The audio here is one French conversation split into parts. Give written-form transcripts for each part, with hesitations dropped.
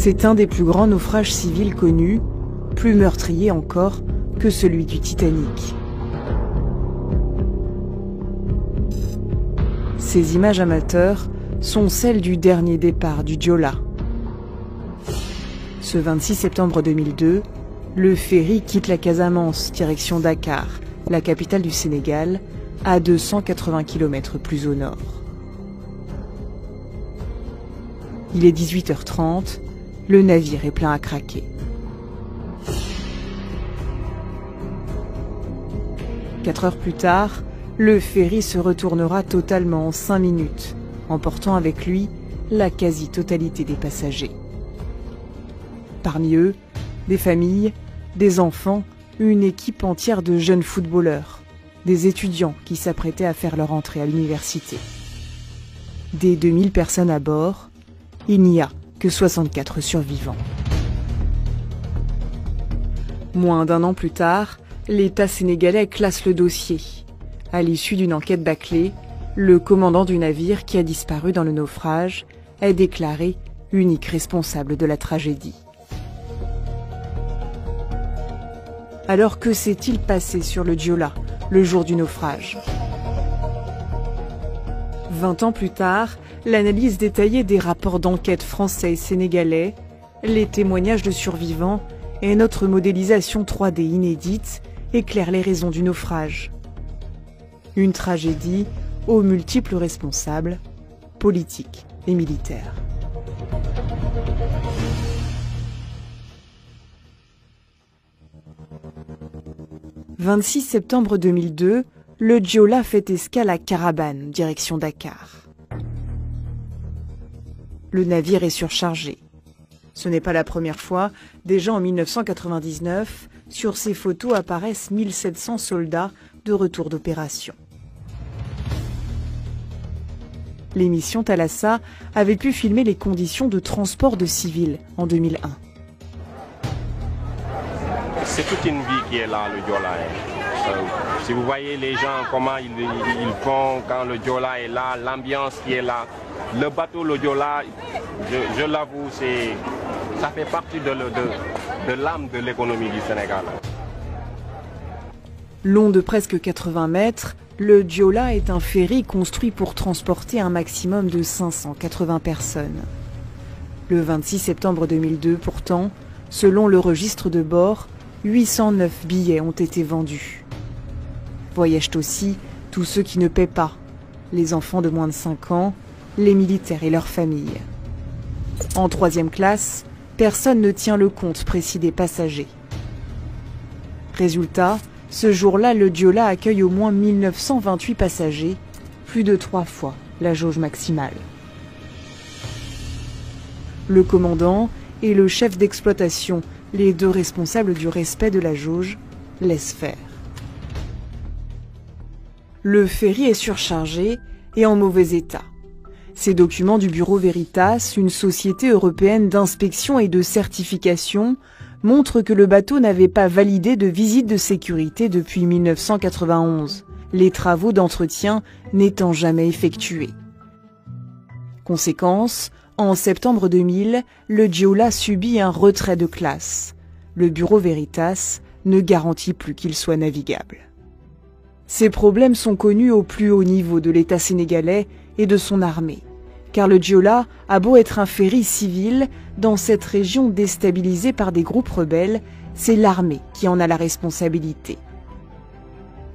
C'est un des plus grands naufrages civils connus, plus meurtrier encore que celui du Titanic. Ces images amateurs sont celles du dernier départ du Joola. Ce 26 septembre 2002, le ferry quitte la Casamance, direction Dakar, la capitale du Sénégal, à 280 km plus au nord. Il est 18h30, le navire est plein à craquer. Quatre heures plus tard, le ferry se retournera totalement en 5 minutes, emportant avec lui la quasi-totalité des passagers. Parmi eux, des familles, des enfants, une équipe entière de jeunes footballeurs, des étudiants qui s'apprêtaient à faire leur entrée à l'université. Des 2000 personnes à bord, il n'y a que 64 survivants. Moins d'un an plus tard, l'État sénégalais classe le dossier. À l'issue d'une enquête bâclée, le commandant du navire qui a disparu dans le naufrage est déclaré unique responsable de la tragédie. Alors que s'est-il passé sur le Joola le jour du naufrage? 20 ans plus tard, l'analyse détaillée des rapports d'enquête français et sénégalais, les témoignages de survivants et notre modélisation 3D inédite éclairent les raisons du naufrage. Une tragédie aux multiples responsables, politiques et militaires. « 26 septembre 2002, le Joola fait escale à Carabane, direction Dakar. Le navire est surchargé. Ce n'est pas la première fois. Déjà en 1999, sur ces photos apparaissent 1700 soldats de retour d'opération. L'émission Thalassa avait pu filmer les conditions de transport de civils en 2001. C'est toute une vie qui est là, le Joola. Si vous voyez les gens, comment ils font quand le Joola est là, l'ambiance qui est là. Le bateau, le Joola, je l'avoue, ça fait partie de l'âme de l'économie du Sénégal. Long de presque 80 mètres, le Joola est un ferry construit pour transporter un maximum de 580 personnes. Le 26 septembre 2002, pourtant, selon le registre de bord, 809 billets ont été vendus. Voyagent aussi tous ceux qui ne paient pas, les enfants de moins de 5 ans, les militaires et leurs familles. En 3e classe, personne ne tient le compte précis des passagers. Résultat, ce jour-là, le Joola accueille au moins 1928 passagers, plus de 3 fois la jauge maximale. Le commandant et le chef d'exploitation, les 2 responsables du respect de la jauge, laissent faire. Le ferry est surchargé et en mauvais état. Ces documents du Bureau Veritas, une société européenne d'inspection et de certification, montrent que le bateau n'avait pas validé de visite de sécurité depuis 1991, les travaux d'entretien n'étant jamais effectués. Conséquence, en septembre 2000, le Joola subit un retrait de classe. Le Bureau Veritas ne garantit plus qu'il soit navigable. Ces problèmes sont connus au plus haut niveau de l'État sénégalais et de son armée, car le Joola a beau être un ferry civil, dans cette région déstabilisée par des groupes rebelles, c'est l'armée qui en a la responsabilité.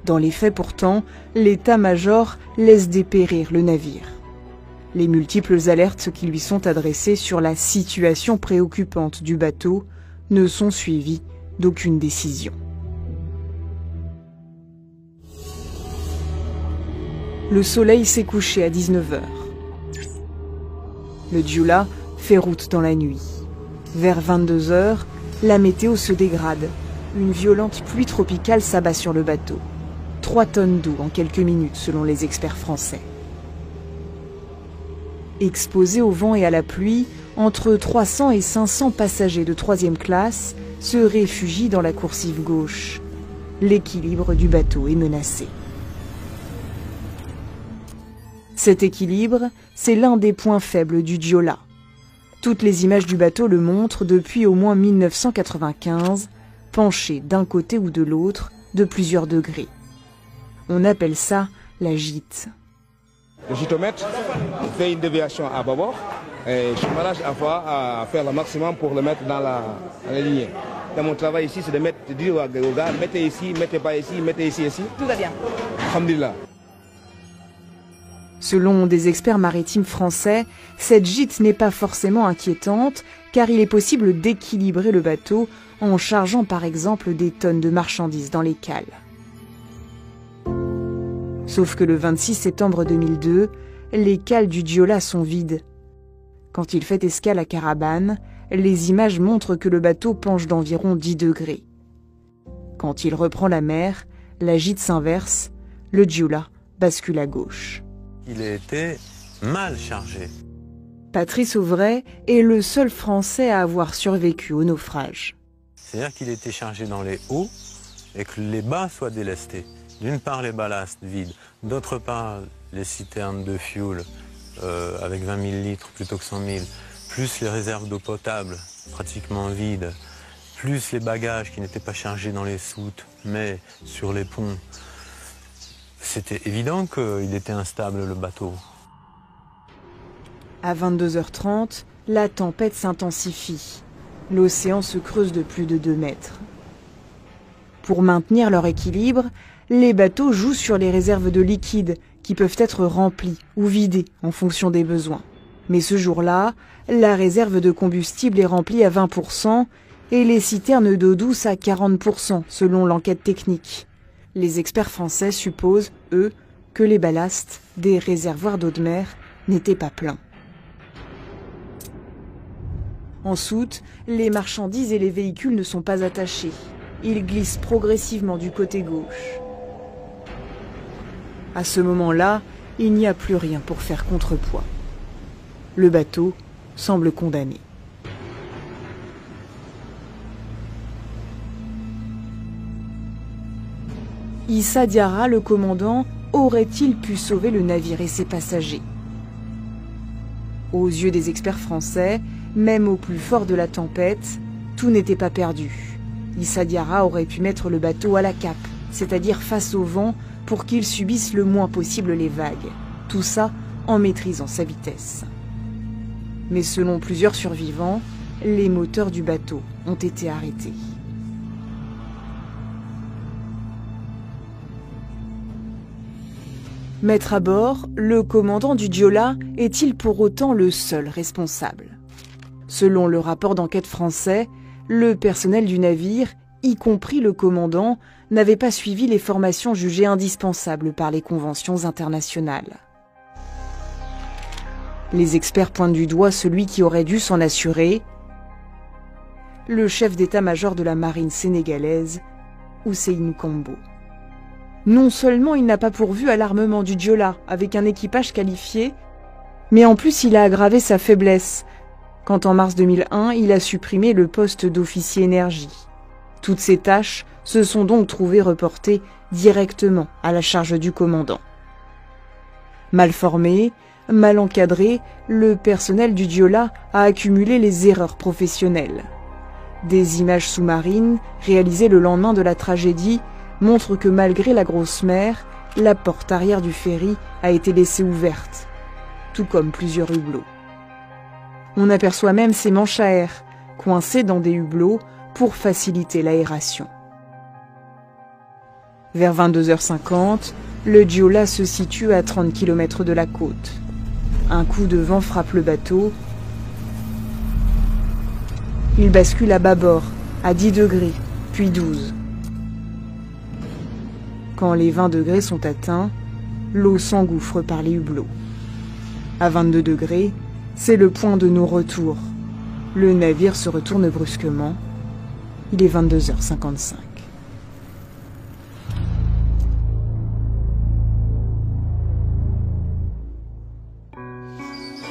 Dans les faits pourtant, l'état-major laisse dépérir le navire. Les multiples alertes qui lui sont adressées sur la situation préoccupante du bateau ne sont suivies d'aucune décision. Le soleil s'est couché à 19h. Le Joola fait route dans la nuit. Vers 22h, la météo se dégrade. Une violente pluie tropicale s'abat sur le bateau. 3 tonnes d'eau en quelques minutes selon les experts français. Exposés au vent et à la pluie, entre 300 et 500 passagers de 3e classe se réfugient dans la coursive gauche. L'équilibre du bateau est menacé. Cet équilibre, c'est l'un des points faibles du Joola. Toutes les images du bateau le montrent depuis au moins 1995, penché d'un côté ou de l'autre de plusieurs degrés. On appelle ça la gîte. Le gîtomètre fait une déviation à bâbord et je m'arrange à faire le maximum pour le mettre dans la lignée. Dans mon travail ici, c'est de dire aux gars, mettez ici, mettez pas ici, mettez ici, ici. Tout va bien. Alhamdulillah. Selon des experts maritimes français, cette gîte n'est pas forcément inquiétante car il est possible d'équilibrer le bateau en chargeant par exemple des tonnes de marchandises dans les cales. Sauf que le 26 septembre 2002, les cales du Joola sont vides. Quand il fait escale à Carabane, les images montrent que le bateau penche d'environ 10 degrés. Quand il reprend la mer, la gîte s'inverse, le Joola bascule à gauche. Il a été mal chargé. Patrice Auvray est le seul Français à avoir survécu au naufrage. C'est-à-dire qu'il était chargé dans les hauts et que les bas soient délestés. D'une part les ballasts vides, d'autre part les citernes de fuel avec 20 000 litres plutôt que 100 000, plus les réserves d'eau potable pratiquement vides, plus les bagages qui n'étaient pas chargés dans les soutes mais sur les ponts. C'était évident qu'il était instable, le bateau. À 22h30, la tempête s'intensifie. L'océan se creuse de plus de 2 mètres. Pour maintenir leur équilibre, les bateaux jouent sur les réserves de liquide qui peuvent être remplies ou vidées en fonction des besoins. Mais ce jour-là, la réserve de combustible est remplie à 20% et les citernes d'eau douce à 40% selon l'enquête technique. Les experts français supposent, eux, que les ballasts des réservoirs d'eau de mer n'étaient pas pleins. En soute, les marchandises et les véhicules ne sont pas attachés. Ils glissent progressivement du côté gauche. À ce moment-là, il n'y a plus rien pour faire contrepoids. Le bateau semble condamné. Issa Diarra, le commandant, aurait-il pu sauver le navire et ses passagers? Aux yeux des experts français, même au plus fort de la tempête, tout n'était pas perdu. Issa Diarra aurait pu mettre le bateau à la cape, c'est-à-dire face au vent, pour qu'il subisse le moins possible les vagues. Tout ça en maîtrisant sa vitesse. Mais selon plusieurs survivants, les moteurs du bateau ont été arrêtés. Mettre à bord, le commandant du Joola est-il pour autant le seul responsable? Selon le rapport d'enquête français, le personnel du navire, y compris le commandant, n'avait pas suivi les formations jugées indispensables par les conventions internationales. Les experts pointent du doigt celui qui aurait dû s'en assurer, le chef d'état-major de la marine sénégalaise, Ousseynou Kambo. Non seulement il n'a pas pourvu à l'armement du Joola avec un équipage qualifié, mais en plus il a aggravé sa faiblesse, quand en mars 2001 il a supprimé le poste d'officier énergie. Toutes ces tâches se sont donc trouvées reportées directement à la charge du commandant. Mal formé, mal encadré, le personnel du Joola a accumulé les erreurs professionnelles. Des images sous-marines, réalisées le lendemain de la tragédie, montrent que malgré la grosse mer, la porte arrière du ferry a été laissée ouverte, tout comme plusieurs hublots. On aperçoit même ces manches à air, coincées dans des hublots pour faciliter l'aération. Vers 22h50, le Joola se situe à 30 km de la côte. Un coup de vent frappe le bateau. Il bascule à bâbord, à 10 degrés, puis 12. Quand les 20 degrés sont atteints, l'eau s'engouffre par les hublots. À 22 degrés, c'est le point de non-retour. Le navire se retourne brusquement. Il est 22h55.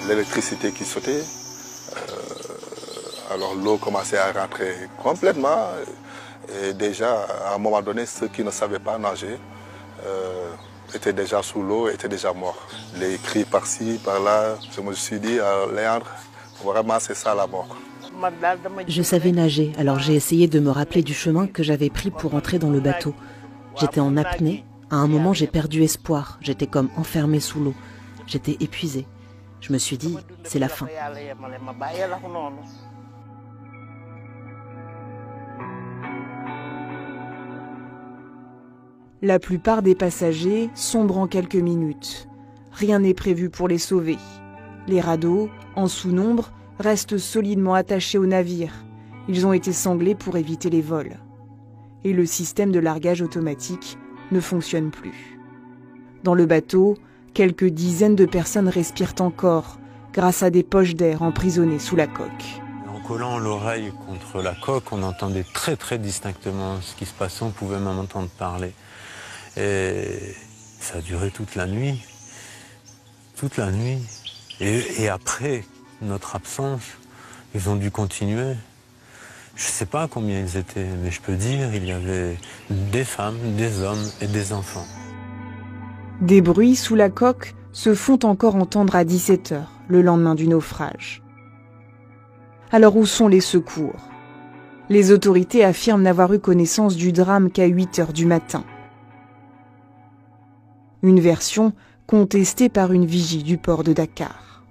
L'électricité qui sautait, alors l'eau commençait à rentrer complètement. Et déjà, à un moment donné, ceux qui ne savaient pas nager étaient déjà sous l'eau, étaient déjà morts. Les cris par-ci, par-là, je me suis dit, Léandre, Vraiment, c'est ça la mort. Je savais nager, alors j'ai essayé de me rappeler du chemin que j'avais pris pour entrer dans le bateau. J'étais en apnée. À un moment, j'ai perdu espoir. J'étais comme enfermée sous l'eau. J'étais épuisée. Je me suis dit, c'est la fin. La plupart des passagers sombrent en quelques minutes. Rien n'est prévu pour les sauver. Les radeaux, en sous-nombre, restent solidement attachés au navire. Ils ont été sanglés pour éviter les vols. Et le système de largage automatique ne fonctionne plus. Dans le bateau, quelques dizaines de personnes respirent encore grâce à des poches d'air emprisonnées sous la coque. En collant l'oreille contre la coque, on entendait très très distinctement ce qui se passait, on pouvait même entendre parler. Et ça a duré toute la nuit. Toute la nuit. Et après notre absence, ils ont dû continuer. Je ne sais pas combien ils étaient, mais je peux dire il y avait des femmes, des hommes et des enfants. Des bruits sous la coque se font encore entendre à 17 h, le lendemain du naufrage. Alors où sont les secours? Les autorités affirment n'avoir eu connaissance du drame qu'à 8 h du matin. Une version contestée par une vigie du port de Dakar.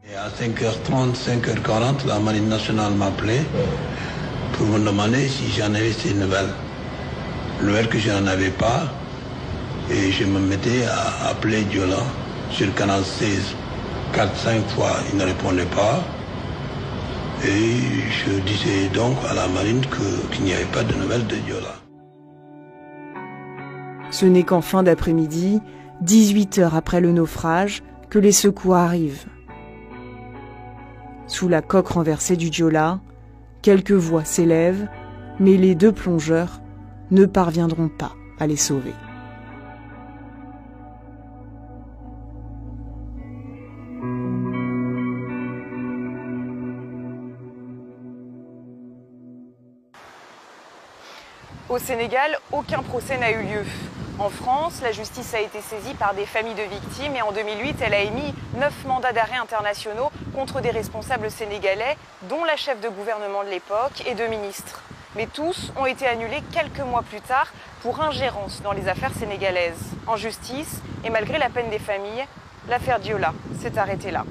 Et à 5h30, 5h40, la Marine nationale m'appelait pour me demander si j'en avais ces nouvelles. Nouvelles que je n'en avais pas. Et je me mettais à appeler Diola sur le canal 16. 4-5 fois, il ne répondait pas. Et je disais donc à la marine qu'il n'y avait pas de nouvelles de Diola. Ce n'est qu'en fin d'après-midi, 18 h après le naufrage, que les secours arrivent. Sous la coque renversée du Diola, quelques voix s'élèvent, mais les 2 plongeurs ne parviendront pas à les sauver. Au Sénégal, aucun procès n'a eu lieu. En France, la justice a été saisie par des familles de victimes et en 2008, elle a émis 9 mandats d'arrêt internationaux contre des responsables sénégalais, dont la chef de gouvernement de l'époque et 2 ministres. Mais tous ont été annulés quelques mois plus tard pour ingérence dans les affaires sénégalaises. En justice, et malgré la peine des familles, l'affaire Diola s'est arrêtée là.